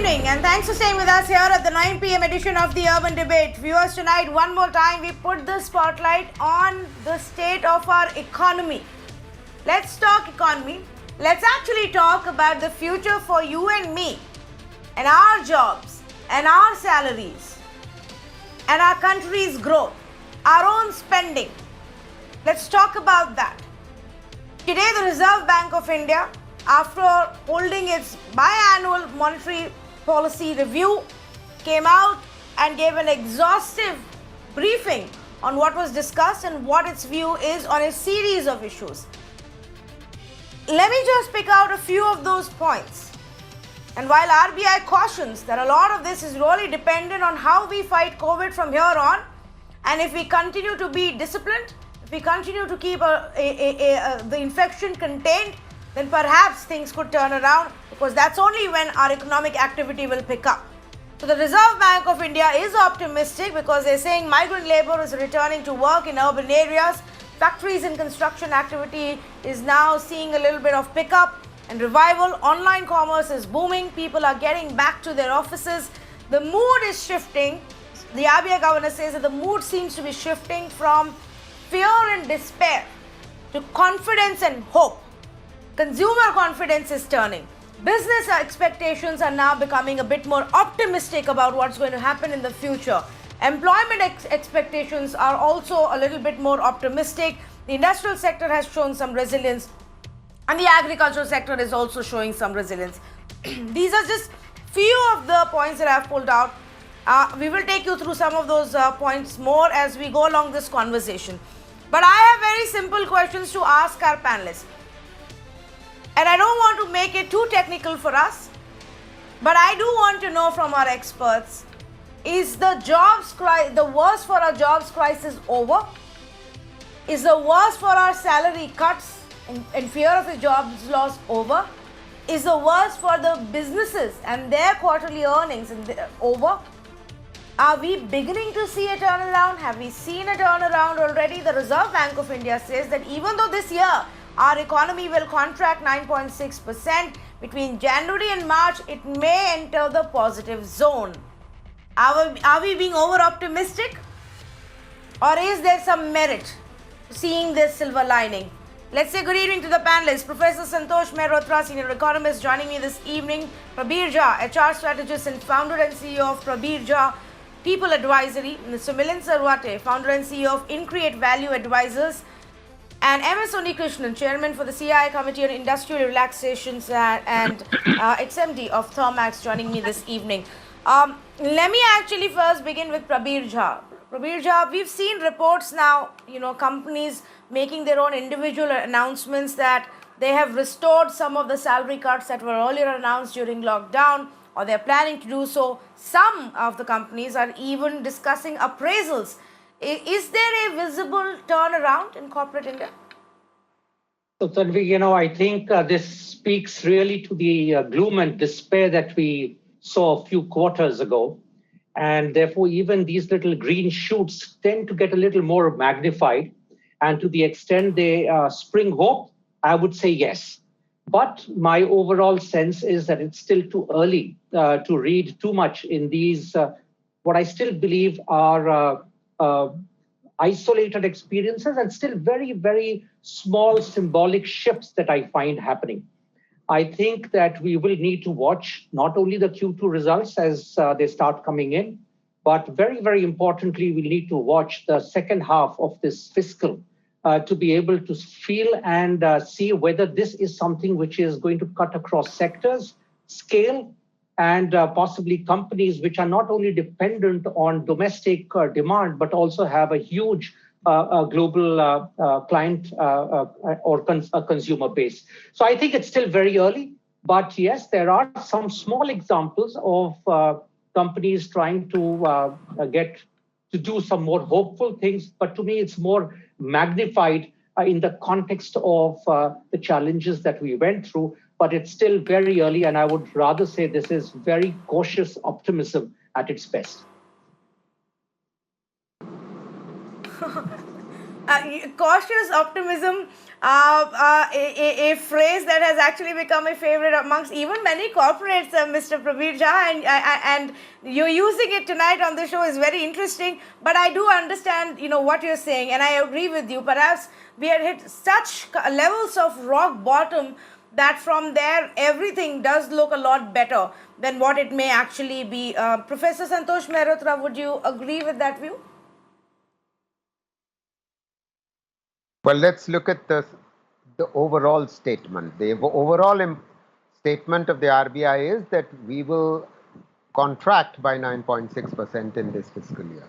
evening, and thanks for staying with us here at the 9 p.m. edition of the Urban Debate. Viewers, tonight, one more time, we put the spotlight on the state of our economy. Let's talk economy. Let's actually talk about the future for you and me, and our jobs, and our salaries, and our country's growth, our own spending. Let's talk about that. Today, the Reserve Bank of India, after holding its biannual monetary policy review, came out and gave an exhaustive briefing on what was discussed and what its view is on a series of issues. Let me just pick out a few of those points. And while RBI cautions that a lot of this is really dependent on how we fight COVID from here on, and if we continue to be disciplined, if we continue to keep the infection contained, then perhaps things could turn around, because that's only when our economic activity will pick up. So the Reserve Bank of India is optimistic because they're saying migrant labor is returning to work in urban areas. Factories and construction activity is now seeing a little bit of pickup and revival. Online commerce is booming. People are getting back to their offices. The mood is shifting. The RBI governor says that the mood seems to be shifting from fear and despair to confidence and hope. Consumer confidence is turning. Business expectations are now becoming a bit more optimistic about what's going to happen in the future. Employment expectations are also a little bit more optimistic. The industrial sector has shown some resilience, and the agricultural sector is also showing some resilience. These are just few of the points that I've pulled out. We will take you through some of those points more as we go along this conversation. But I have very simple questions to ask our panelists. And I don't want to make it too technical for us, but I do want to know from our experts, is the worst for our jobs crisis over? Is the worst for our salary cuts and fear of a jobs loss over? Is the worst for the businesses and their quarterly earnings over? Are we beginning to see a turnaround? Have we seen a turnaround already? The Reserve Bank of India says that even though this year our economy will contract 9.6%, between January and March, it may enter the positive zone. Are we being over-optimistic? Or is there some merit to seeing this silver lining? Let's say good evening to the panelists. Professor Santosh Mehrotra, Senior Economist, joining me this evening. Prabir Jha, HR Strategist and Founder and CEO of Prabir Jha People Advisory. Mr. Milind Sarwate, Founder and CEO of Increate Value Advisors. And MS Krishnan, Chairman for the CII Committee on Industrial Relaxations and XMD of Thermax, joining me this evening. Let me actually first begin with Prabir Jha. Prabir Jha, we've seen reports now, companies making their own individual announcements that they have restored some of the salary cuts that were earlier announced during lockdown, or they're planning to do so. Some of the companies are even discussing appraisals. Is there a visible turnaround in corporate India? So, Tanvi, I think this speaks really to the gloom and despair that we saw a few quarters ago. And therefore, even these little green shoots tend to get a little more magnified. And to the extent they spring hope, I would say yes. But my overall sense is that it's still too early to read too much in these, what I still believe are isolated experiences and still very, very small symbolic shifts that I find happening. I think that we will need to watch not only the Q2 results as they start coming in, but very, very importantly, we need to watch the second half of this fiscal to be able to feel and see whether this is something which is going to cut across sectors, scale, and possibly companies which are not only dependent on domestic demand, but also have a huge global client or consumer base. So I think it's still very early, but yes, there are some small examples of companies trying to get to do some more hopeful things, but to me, it's more magnified in the context of the challenges that we went through. But it's still very early, and I would rather say this is very cautious optimism at its best. Cautious optimism, a phrase that has actually become a favorite amongst even many corporates, Mr. Prabir Jha, and you're using it tonight on the show is very interesting. But I do understand, what you're saying, and I agree with you. Perhaps we had hit such levels of rock bottom that from there everything does look a lot better than what it may actually be. Professor Santosh Mehrotra, would you agree with that view? Well, let's look at the overall statement. The overall statement of the RBI is that we will contract by 9.6% in this fiscal year.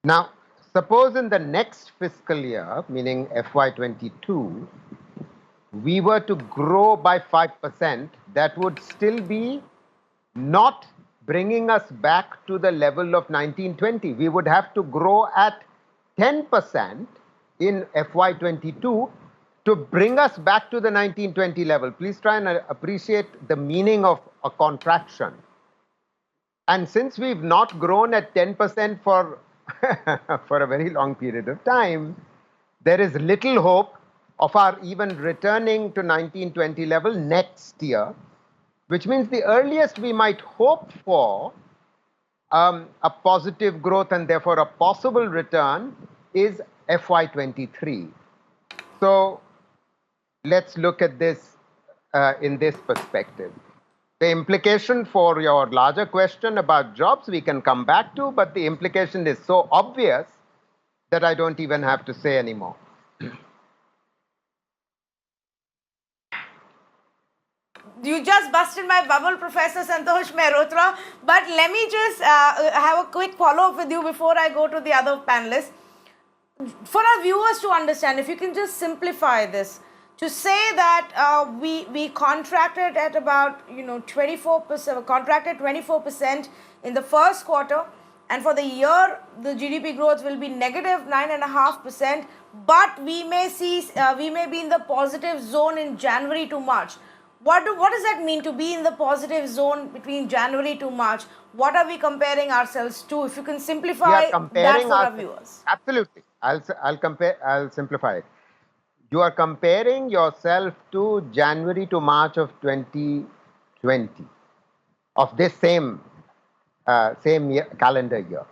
Now, suppose in the next fiscal year, meaning FY22, we were to grow by 5%, that would still be not bringing us back to the level of 1920. We would have to grow at 10% in FY22 to bring us back to the 1920 level. Please try and appreciate the meaning of a contraction. And since we've not grown at 10% for, for a very long period of time, there is little hope of our even returning to 1920 level next year, which means the earliest we might hope for a positive growth and therefore a possible return is FY23. So let's look at this in this perspective. The implication for your larger question about jobs we can come back to, but the implication is so obvious that I don't even have to say anymore. You just busted my bubble, Professor Santosh Mehrotra. But let me just have a quick follow-up with you before I go to the other panelists. For our viewers to understand, if you can just simplify this, to say that we contracted at about 24%, contracted 24% in the first quarter, and for the year the GDP growth will be negative 9.5%, but we may be in the positive zone in January to March. What does that mean to be in the positive zone between January to March? What are we comparing ourselves to? If you can simplify that for our viewers. Absolutely. I'll simplify it. You are comparing yourself to January to March of 2020, of this same calendar year.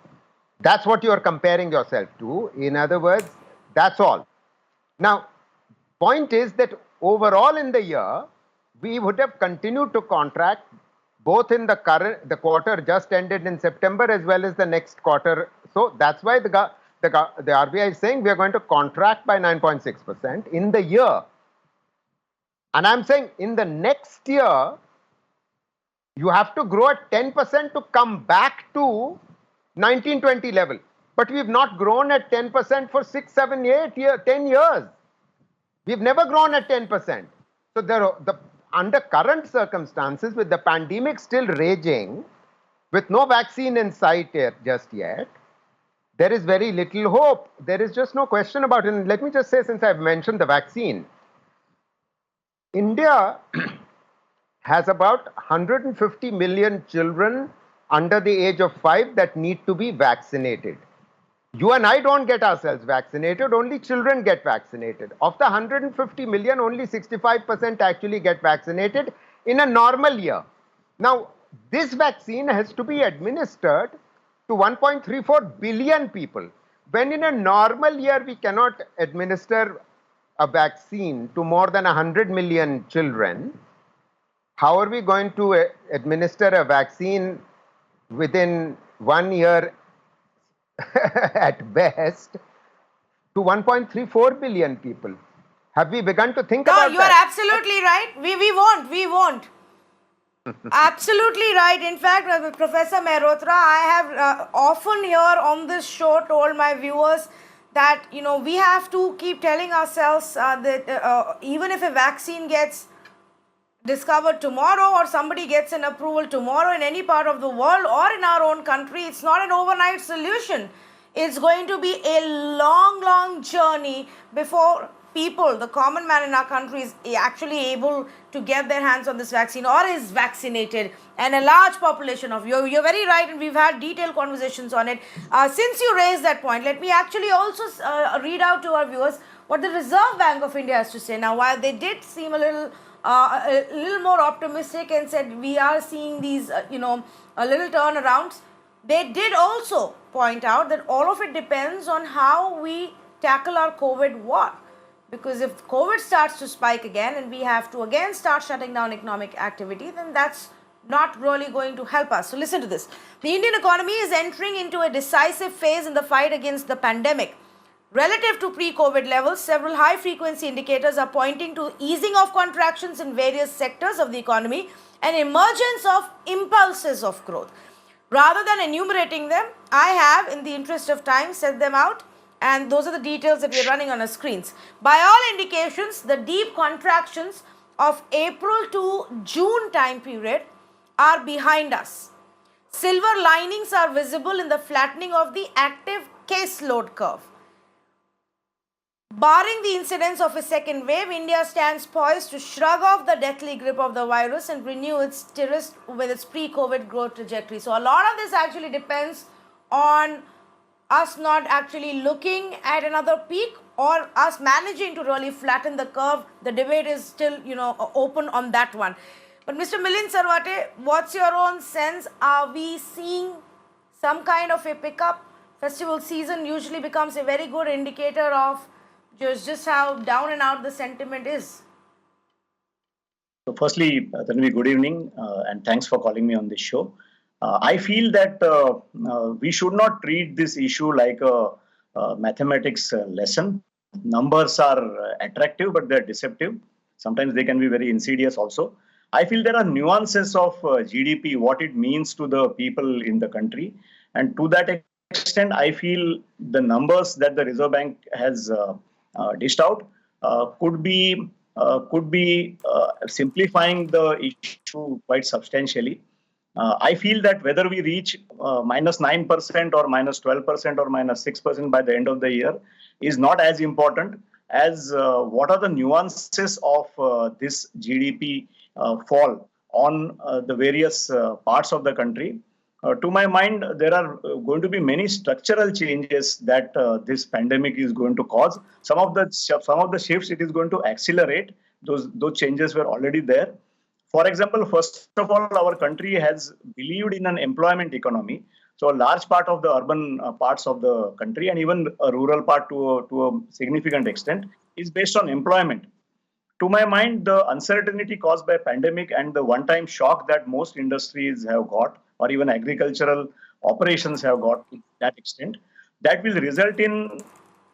That's what you are comparing yourself to. In other words, that's all. Now, point is that overall in the year, we would have continued to contract both in the quarter just ended in September as well as the next quarter. So that's why the RBI is saying we are going to contract by 9.6% in the year. And I'm saying in the next year, you have to grow at 10% to come back to 1920 level. But we've not grown at 10% for 6, 7, 8 years, 10 years. We've never grown at 10%. So under current circumstances, with the pandemic still raging, with no vaccine in sight just yet, there is very little hope. There is just no question about it. And let me just say, since I've mentioned the vaccine, India has about 150 million children under the age of 5 that need to be vaccinated. You and I don't get ourselves vaccinated, only children get vaccinated. Of the 150 million, only 65% actually get vaccinated in a normal year. Now, this vaccine has to be administered to 1.34 billion people. When in a normal year, we cannot administer a vaccine to more than 100 million children, how are we going to administer a vaccine within 1 year at best to 1.34 billion people? Have we begun to think about that? No, you are absolutely right. We won't. Absolutely right. In fact, Professor Mehrotra, I have often here on this show told my viewers that, we have to keep telling ourselves that even if a vaccine gets discovered tomorrow or somebody gets an approval tomorrow in any part of the world or in our own country, it's not an overnight solution. It's going to be a long, long journey before people, the common man in our country, is actually able to get their hands on this vaccine or is vaccinated, and a large population of you. You're very right, and we've had detailed conversations on it. Since you raised that point, let me actually also read out to our viewers what the Reserve Bank of India has to say. Now, while they did seem a little more optimistic and said we are seeing these, a little turnarounds, they did also point out that all of it depends on how we tackle our COVID war. Because if COVID starts to spike again and we have to again start shutting down economic activity, then that's not really going to help us. So listen to this. The Indian economy is entering into a decisive phase in the fight against the pandemic. Relative to pre-COVID levels, several high-frequency indicators are pointing to easing of contractions in various sectors of the economy and emergence of impulses of growth. Rather than enumerating them, I have, in the interest of time, set them out, and those are the details that we are running on our screens. By all indications, the deep contractions of April to June time period are behind us. Silver linings are visible in the flattening of the active caseload curve. Barring the incidence of a second wave, India stands poised to shrug off the deathly grip of the virus and renew its tirist with its pre-COVID growth trajectory. So a lot of this actually depends on us not actually looking at another peak or us managing to really flatten the curve. The debate is still, open on that one. But Mr. Milind Sarwate, what's your own sense? Are we seeing some kind of a pickup? Festival season usually becomes a very good indicator of just how down and out the sentiment is. So firstly, Tanvi, good evening, and thanks for calling me on this show. I feel that we should not treat this issue like a mathematics lesson. Numbers are attractive, but they're deceptive. Sometimes they can be very insidious also. I feel there are nuances of GDP, what it means to the people in the country. And to that extent, I feel the numbers that the Reserve Bank has dished out could be simplifying the issue quite substantially. I feel that whether we reach -9% or -12% or -6% by the end of the year is not as important as what are the nuances of this GDP fall on the various parts of the country. To my mind, there are going to be many structural changes that this pandemic is going to cause. Some of the shifts it is going to accelerate. Those changes were already there. For example, first of all, our country has believed in an employment economy. So a large part of the urban parts of the country and even a rural part to a significant extent is based on employment. To my mind, the uncertainty caused by pandemic and the one-time shock that most industries have got, or even agricultural operations have got to that extent, that will result in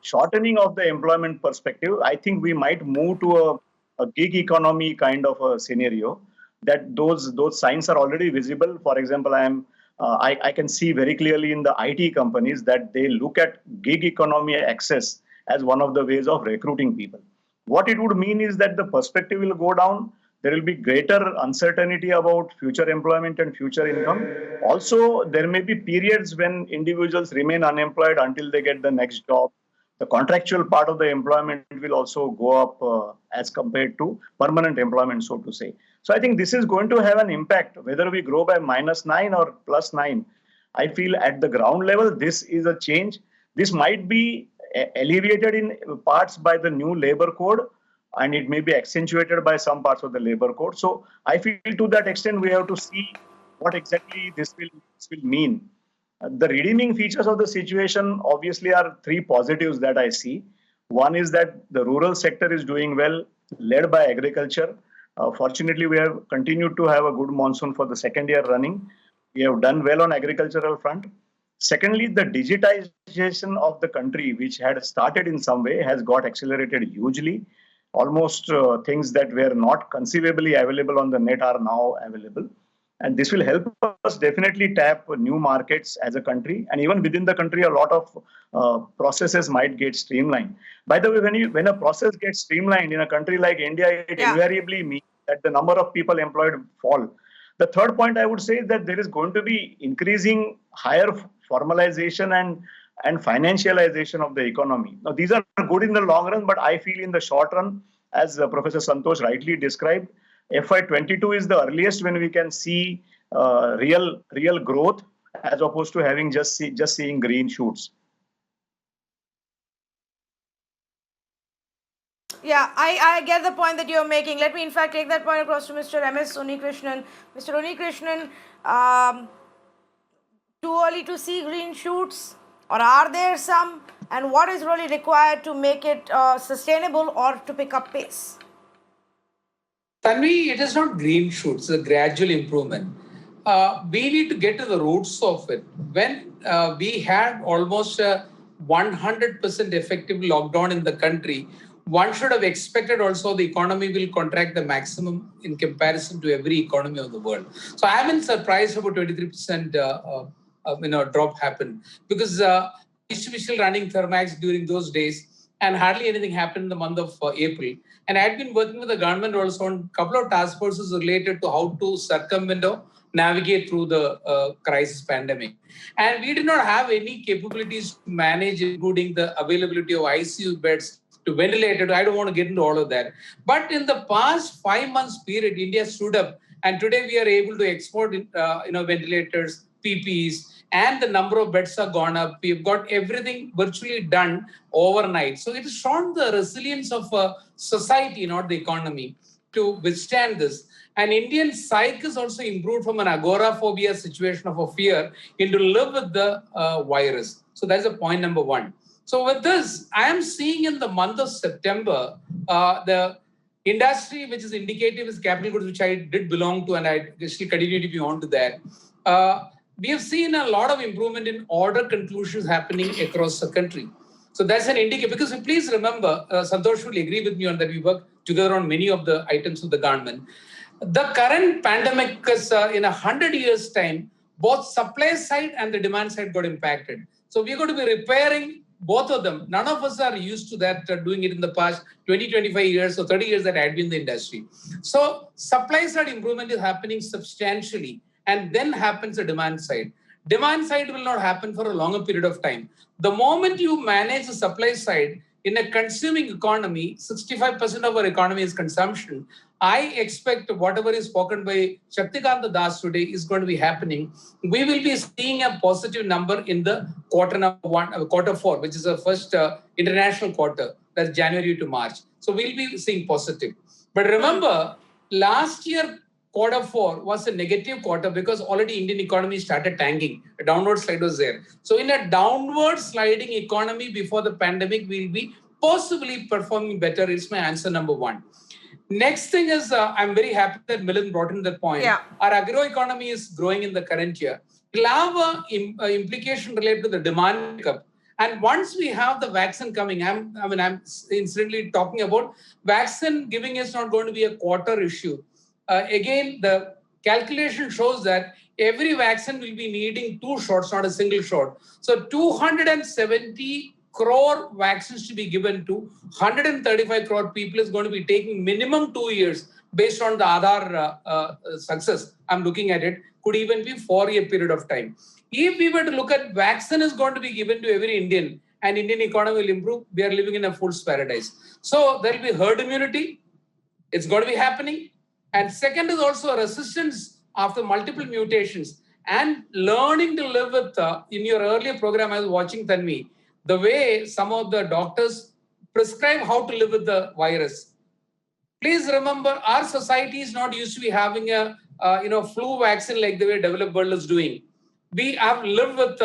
shortening of the employment perspective. I think we might move to a gig economy kind of a scenario, that those signs are already visible. For example, I can see very clearly in the IT companies that they look at gig economy access as one of the ways of recruiting people. What it would mean is that the perspective will go down. There will be greater uncertainty about future employment and future income. Also, there may be periods when individuals remain unemployed until they get the next job. The contractual part of the employment will also go up as compared to permanent employment, so to say. So I think this is going to have an impact, whether we grow by -9 or +9. I feel at the ground level, this is a change. This might be alleviated in parts by the new labor code, and it may be accentuated by some parts of the labor code. So I feel to that extent, we have to see what exactly this will mean. The redeeming features of the situation obviously are three positives that I see. One is that the rural sector is doing well, led by agriculture. Fortunately, we have continued to have a good monsoon for the second year running. We have done well on agricultural front. Secondly, the digitization of the country, which had started in some way, has got accelerated hugely. Almost things that were not conceivably available on the net are now available. And this will help us definitely tap new markets as a country. And even within the country, a lot of processes might get streamlined. By the way, when a process gets streamlined in a country like India, it invariably means that the number of people employed fall. The third point I would say is that there is going to be increasing higher formalization and and financialization of the economy. Now, these are good in the long run, but I feel in the short run, as Professor Santosh rightly described, FY22 is the earliest when we can see real growth, as opposed to having just seeing green shoots. Yeah, I get the point that you're making. Let me, in fact, take that point across to Mr. M.S. Unikrishnan. Mr. Unikrishnan, too early to see green shoots, or are there some? And what is really required to make it sustainable or to pick up pace? Tanvi, it is not green shoots, it's a gradual improvement. We need to get to the roots of it. When we had almost a 100% effective lockdown in the country, one should have expected also the economy will contract the maximum in comparison to every economy of the world. So I haven't surprised about 23% drop happened, because used to be still running Thermax during those days, and hardly anything happened in the month of April. And I had been working with the government also on a couple of task forces related to how to circumvent or navigate through the crisis pandemic. And we did not have any capabilities to manage, including the availability of ICU beds, to ventilator. I don't want to get into all of that. But in the past 5 months period, India stood up, and today we are able to export ventilators, PPEs, and the number of beds are gone up. We've got everything virtually done overnight. So it has shown the resilience of society, not the economy, to withstand this. And Indian psyche is also improved from an agoraphobia situation of a fear into live with the virus. So that's a point number one. So with this, I am seeing in the month of September, the industry which is indicative is capital goods, which I did belong to, and I still continue to be on to that. We have seen a lot of improvement in order conclusions happening across the country. So that's an indicator, because please remember, Santosh will agree with me on that, we work together on many of the items of the government. The current pandemic is in 100 years' time, both supply side and the demand side got impacted. So we're going to be repairing both of them. None of us are used to that, doing it in the past 20, 25 years or 30 years that I had been in the industry. So supply side improvement is happening substantially, and then happens the demand side. Demand side will not happen for a longer period of time. The moment you manage the supply side in a consuming economy, 65% of our economy is consumption. I expect whatever is spoken by Shaktikanta Das today is going to be happening. We will be seeing a positive number in the quarter four, which is the first international quarter, that's January to March. So we'll be seeing positive. But remember, last year, quarter four was a negative quarter because already Indian economy started tanking. A downward slide was there. So in a downward sliding economy before the pandemic, we'll be possibly performing better. Is my answer number one. Next thing is, I'm very happy that Milind brought in that point. Yeah. Our agro economy is growing in the current year. It'll have an implication related to the demand pickup. And once we have the vaccine coming, I'm incidentally talking about vaccine giving is not going to be a quarter issue. Again, the calculation shows that every vaccine will be needing 2 shots, not a single shot. So 270 crore vaccines to be given to 135 crore people is going to be taking minimum 2 years based on the Aadhaar success. I'm looking at it, could even be 4-year period of time. If we were to look at vaccine is going to be given to every Indian and Indian economy will improve, we are living in a fool's paradise. So there will be herd immunity. It's going to be happening. And second is also a resistance after multiple mutations and learning to live with, in your earlier program I was watching, Tanvi, the way some of the doctors prescribe how to live with the virus. Please remember, our society is not used to be having a flu vaccine like the way developed world is doing. We have lived with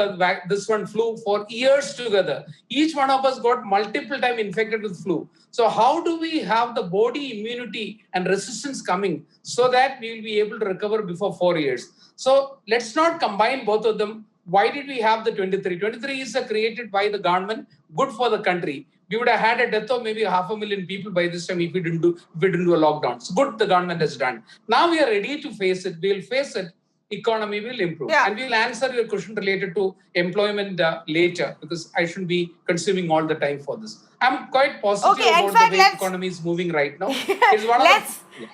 this one flu for years together. Each one of us got multiple times infected with flu. So how do we have the body immunity and resistance coming so that we will be able to recover before 4 years? So let's not combine both of them. Why did we have the 23? 23 is created by the government, good for the country. We would have had a death of maybe 500,000 people by this time if we didn't do a lockdown. It's good the government has done. Now we are ready to face it. We'll face it. Economy will improve. Yeah. And we'll answer your question related to employment later, because I shouldn't be consuming all the time for this. I'm quite positive about the way the economy is moving right now. It's one of let's the,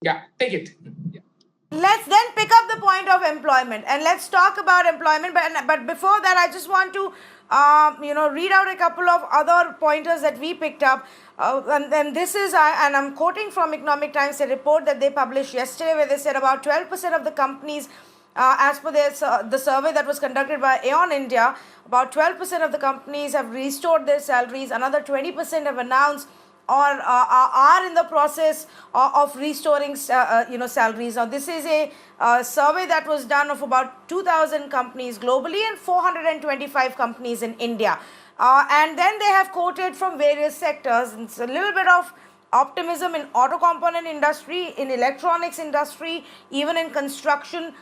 yeah, take it. Yeah. Let's then pick up the point of employment and let's talk about employment. But before that, I just want to read out a couple of other pointers that we picked up. And this is, and I'm quoting from Economic Times, a report that they published yesterday where they said about 12% of the companies, as per the survey that was conducted by Aon India, about 12% of the companies have restored their salaries. Another 20% have announced or are in the process of restoring salaries. Now this is a survey that was done of about 2,000 companies globally and 425 companies in India, and then they have quoted from various sectors. It's a little bit of optimism in auto component industry, in electronics industry, even in construction.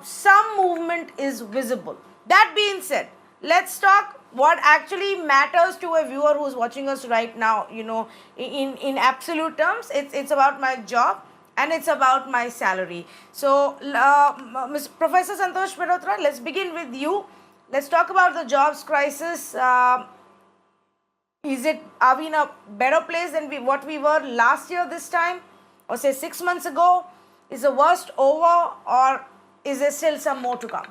Some movement is visible. That being said, let's talk what actually matters to a viewer who's watching us right now. In absolute terms, it's about my job and it's about my salary. So Mr. Professor Santosh Mehrotra, let's begin with you. Let's talk about the jobs crisis. Are we in a better place than what we were last year this time, or say 6 months ago? Is the worst over, or is there still some more to come?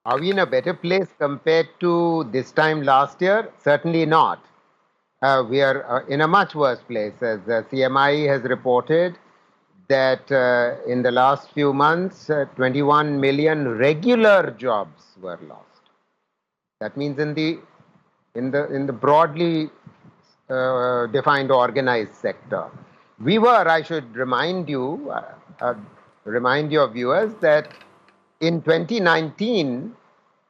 Are we in a better place compared to this time last year? Certainly not. We are in a much worse place. As CMI has reported that in the last few months, 21 million regular jobs were lost. That means in the broadly defined organized sector. We were, I should remind you your viewers, that in 2019,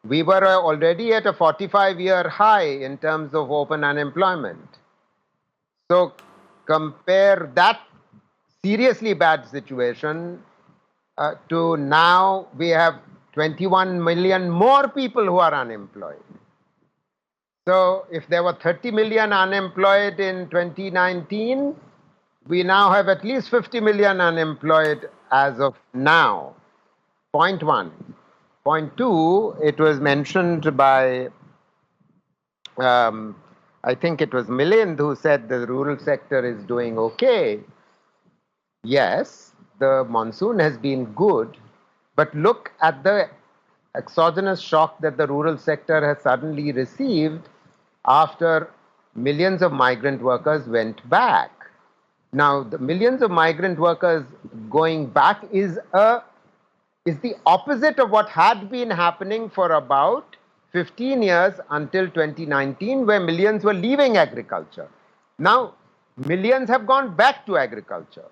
we were already at a 45-year high in terms of open unemployment. So compare that seriously bad situation to now we have 21 million more people who are unemployed. So if there were 30 million unemployed in 2019, we now have at least 50 million unemployed as of now. Point one. Point two, it was mentioned by, I think it was Milind who said the rural sector is doing okay. Yes, the monsoon has been good, but look at the exogenous shock that the rural sector has suddenly received after millions of migrant workers went back. Now, the millions of migrant workers going back is the opposite of what had been happening for about 15 years until 2019, where millions were leaving agriculture. Now, millions have gone back to agriculture.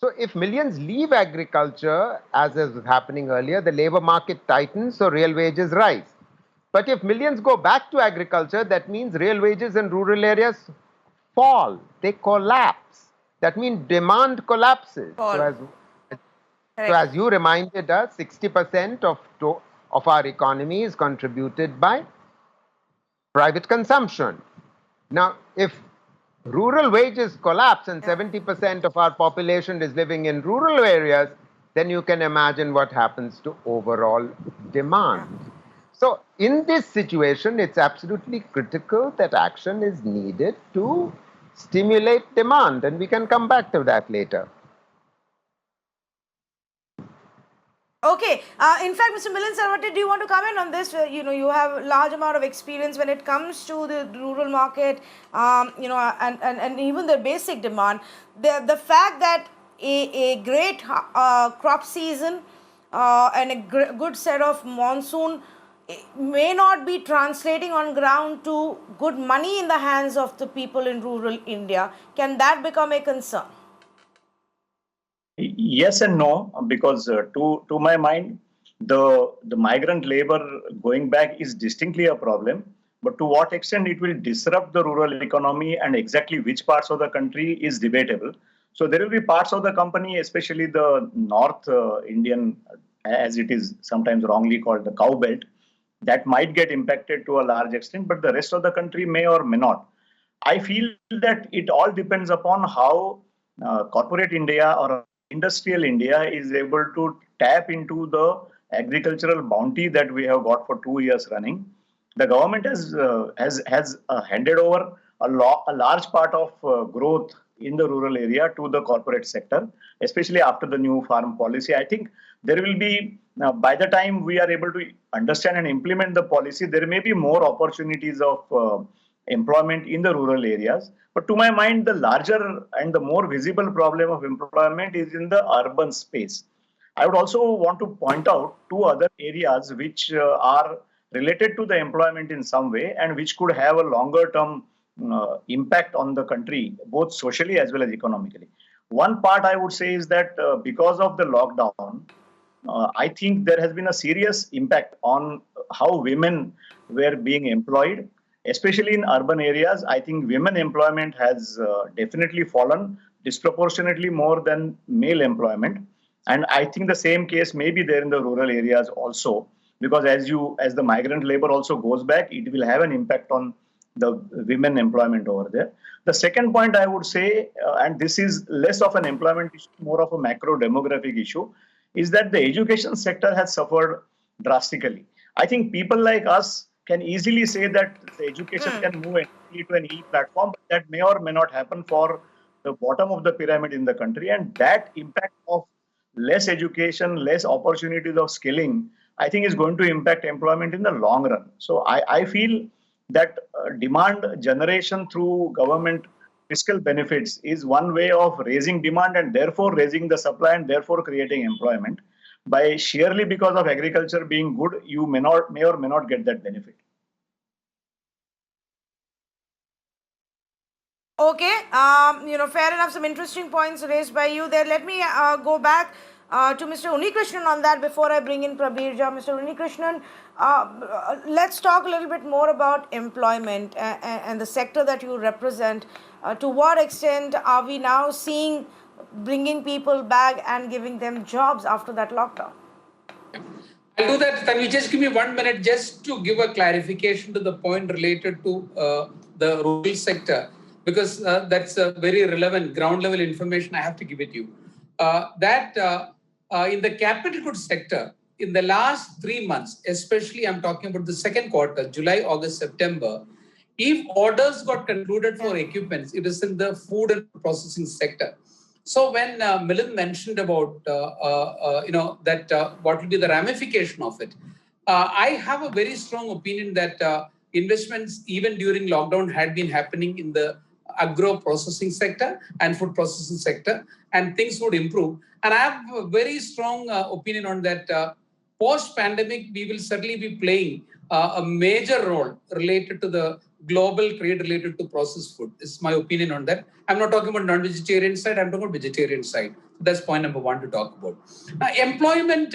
So if millions leave agriculture, as is happening earlier, the labor market tightens, so real wages rise. But if millions go back to agriculture, that means real wages in rural areas fall, they collapse. That means demand collapses. So as you reminded us, 60% of our economy is contributed by private consumption. Now, if rural wages collapse and 70% of our population is living in rural areas, then you can imagine what happens to overall demand. So in this situation, it's absolutely critical that action is needed to stimulate demand, and we can come back to that later. Okay. In fact, Mr. Milind Sarvate, do you want to comment on this? You have a large amount of experience when it comes to the rural market, and even the basic demand. The fact that a great crop season and a good set of monsoon may not be translating on ground to good money in the hands of the people in rural India. Can that become a concern? Yes and no, because to my mind, the migrant labor going back is distinctly a problem. But to what extent it will disrupt the rural economy and exactly which parts of the country is debatable. So there will be parts of the company, especially the North Indian, as it is sometimes wrongly called the cow belt, that might get impacted to a large extent, but the rest of the country may or may not. I feel that it all depends upon how corporate India or industrial India is able to tap into the agricultural bounty that we have got for 2 years running. The government has handed over a large part of growth in the rural area to the corporate sector, especially after the new farm policy. I think there will be, by the time we are able to understand and implement the policy, there may be more opportunities of employment in the rural areas. But to my mind, the larger and the more visible problem of employment is in the urban space. I would also want to point out two other areas which are related to the employment in some way and which could have a longer term impact on the country, both socially as well as economically. One part I would say is that because of the lockdown, I think there has been a serious impact on how women were being employed, especially in urban areas. I think women employment has definitely fallen disproportionately more than male employment. And I think the same case may be there in the rural areas also, because as the migrant labor also goes back, it will have an impact on the women employment over there. The second point I would say, and this is less of an employment issue, more of a macro demographic issue, is that the education sector has suffered drastically. I think people like us can easily say that the education can move entirely to an e-platform, but that may or may not happen for the bottom of the pyramid in the country. And that impact of less education, less opportunities of skilling, I think is going to impact employment in the long run. So I feel that demand generation through government fiscal benefits is one way of raising demand and therefore raising the supply and therefore creating employment. By sheerly because of agriculture being good, you may or may not get that benefit. Okay, fair enough. Some interesting points raised by you there. Let me go back to Mr. Unikrishnan on that before I bring in Prabir Jha. Mr. Unikrishnan, let's talk a little bit more about employment and the sector that you represent. To what extent are we now seeing bringing people back and giving them jobs after that lockdown? I'll do that. Can you just give me 1 minute just to give a clarification to the point related to the rural sector? Because that's a very relevant ground level information I have to give it to you. In the capital goods sector, in the last 3 months, especially I'm talking about the second quarter, July, August, September, if orders got concluded for equipments, it is in the food and processing sector. So when Milind mentioned about, what will be the ramification of it, I have a very strong opinion that investments even during lockdown had been happening in the agro processing sector and food processing sector, and things would improve. And I have a very strong opinion on that. Post-pandemic, we will certainly be playing a major role related to the global trade related to processed food. This is my opinion on that. I'm not talking about non-vegetarian side, I'm talking about vegetarian side. That's point number one to talk about. Employment,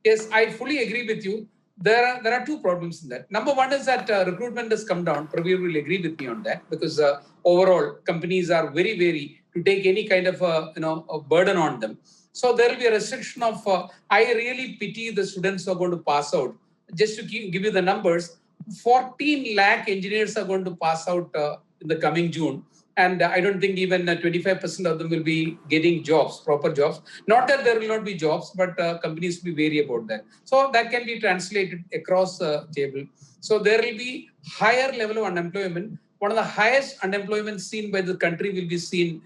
yes, I fully agree with you. There are two problems in that. Number one is that recruitment has come down. Prabir will agree with me on that because overall companies are very wary to take any kind of a burden on them. So there will be a restriction of, I really pity the students who are going to pass out. Just to give you the numbers, 14 lakh engineers are going to pass out in the coming June. And I don't think even 25% of them will be getting jobs, proper jobs. Not that there will not be jobs, but companies will be wary about that. So that can be translated across the table. So there will be higher level of unemployment. One of the highest unemployment seen by the country will be seen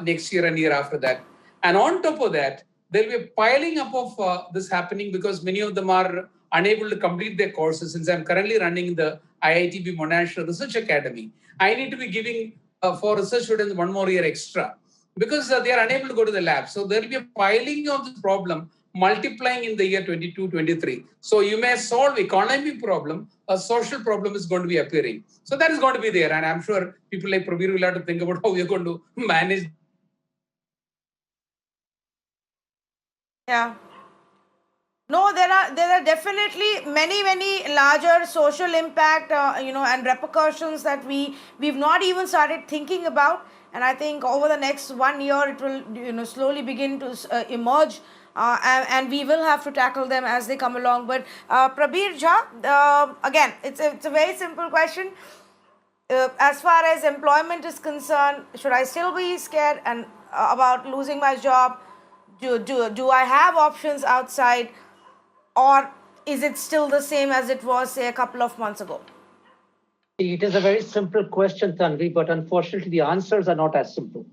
next year and year after that. And on top of that, there will be a piling up of this happening because many of them are unable to complete their courses. Since I'm currently running the IITB Monash Research Academy, I need to be giving for research students 1 more year extra because they are unable to go to the lab. So there will be a piling of this problem multiplying in the year 22-23. So you may solve economic problem, a social problem is going to be appearing. So that is going to be there. And I'm sure people like Prabir will have to think about how we are going to manage. Yeah. No, there are definitely many larger social impact, and repercussions that we've not even started thinking about. And I think over the next 1 year, it will, slowly begin to emerge, and we will have to tackle them as they come along. But Prabir Jha, again, it's a very simple question. As far as employment is concerned, should I still be scared and about losing my job? Do I have options outside? Or is it still the same as it was, say, a couple of months ago? It is a very simple question, Tanvi, but unfortunately the answers are not as simple,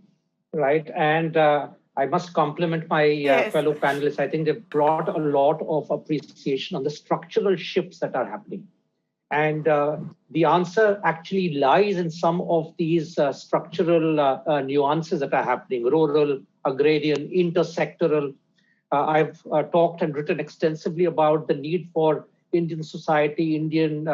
right? And I must compliment my Yes. fellow panelists. I think they've brought a lot of appreciation on the structural shifts that are happening. And the answer actually lies in some of these structural nuances that are happening: rural, agrarian, intersectoral. I've talked and written extensively about the need for Indian society, Indian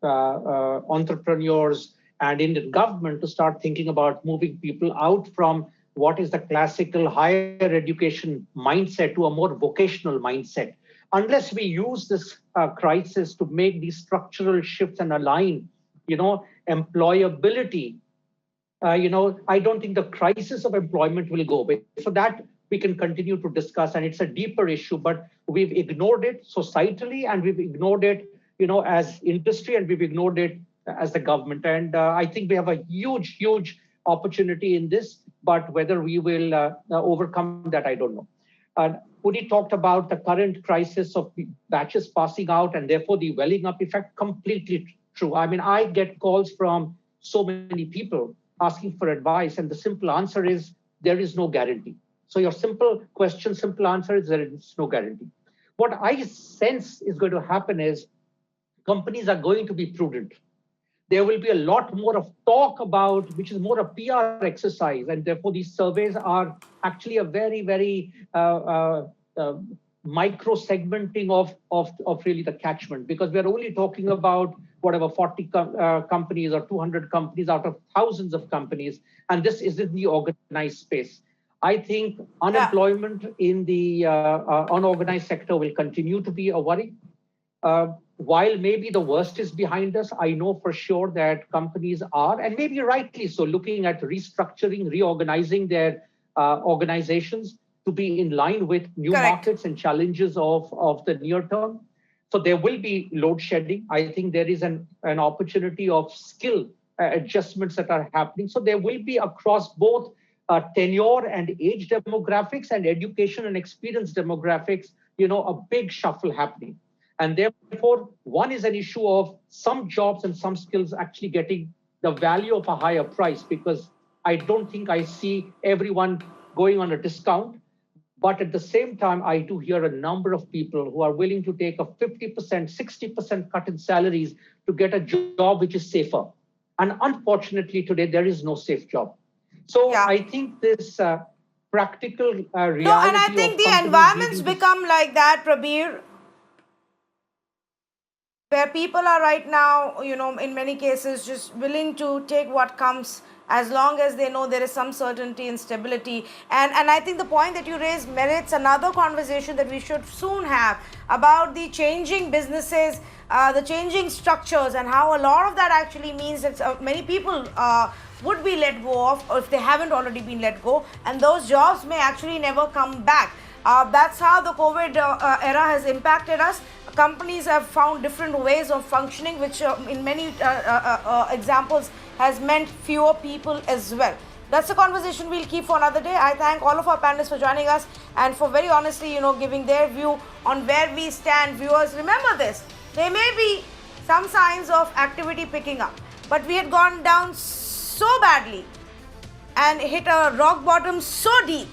entrepreneurs, and Indian government to start thinking about moving people out from what is the classical higher education mindset to a more vocational mindset. Unless we use this crisis to make these structural shifts and align, employability, I don't think the crisis of employment will go away. So that we can continue to discuss, and it's a deeper issue, but we've ignored it societally, and we've ignored it, as industry, and we've ignored it as the government. And I think we have a huge, huge opportunity in this, but whether we will overcome that, I don't know. Puri talked about the current crisis of batches passing out and therefore the welling up effect. Completely true. I mean, I get calls from so many people asking for advice, and the simple answer is there is no guarantee. So your simple question, simple answer is there is no guarantee. What I sense is going to happen is companies are going to be prudent. There will be a lot more of talk about, which is more a PR exercise, and therefore these surveys are actually a very, very micro segmenting of really the catchment, because we're only talking about whatever 40 companies or 200 companies out of thousands of companies, and this is in the organized space. I think unemployment in the unorganized sector will continue to be a worry. While maybe the worst is behind us, I know for sure that companies are, and maybe rightly so, looking at restructuring, reorganizing their organizations to be in line with new markets and challenges of the near term. So there will be load shedding. I think there is an opportunity of skill adjustments that are happening. So there will be across both tenure and age demographics and education and experience demographics, a big shuffle happening. And therefore, one is an issue of some jobs and some skills actually getting the value of a higher price, because I don't think I see everyone going on a discount. But at the same time, I do hear a number of people who are willing to take a 50%, 60% cut in salaries to get a job which is safer. And unfortunately, today, there is no safe job. So I think this practical reality. No, and I think the environments become like that, Prabir, where people are right now, in many cases, just willing to take what comes as long as they know there is some certainty and stability. And I think the point that you raised merits another conversation that we should soon have about the changing businesses, the changing structures, and how a lot of that actually means that many people would be let go of, or if they haven't already been let go, and those jobs may actually never come back. That's how the COVID era has impacted us. Companies have found different ways of functioning, which in many examples has meant fewer people as well. That's a conversation we'll keep for another day. I thank all of our panelists for joining us and for very honestly, giving their view on where we stand. Viewers, remember this. There may be some signs of activity picking up, but we had gone down so badly and hit a rock bottom so deep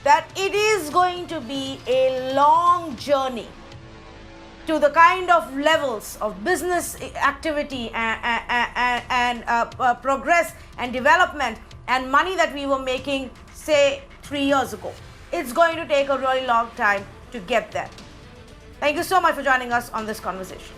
that it is going to be a long journey to the kind of levels of business activity and progress and development and money that we were making, say, 3 years ago. It's going to take a really long time to get there. Thank you so much for joining us on this conversation.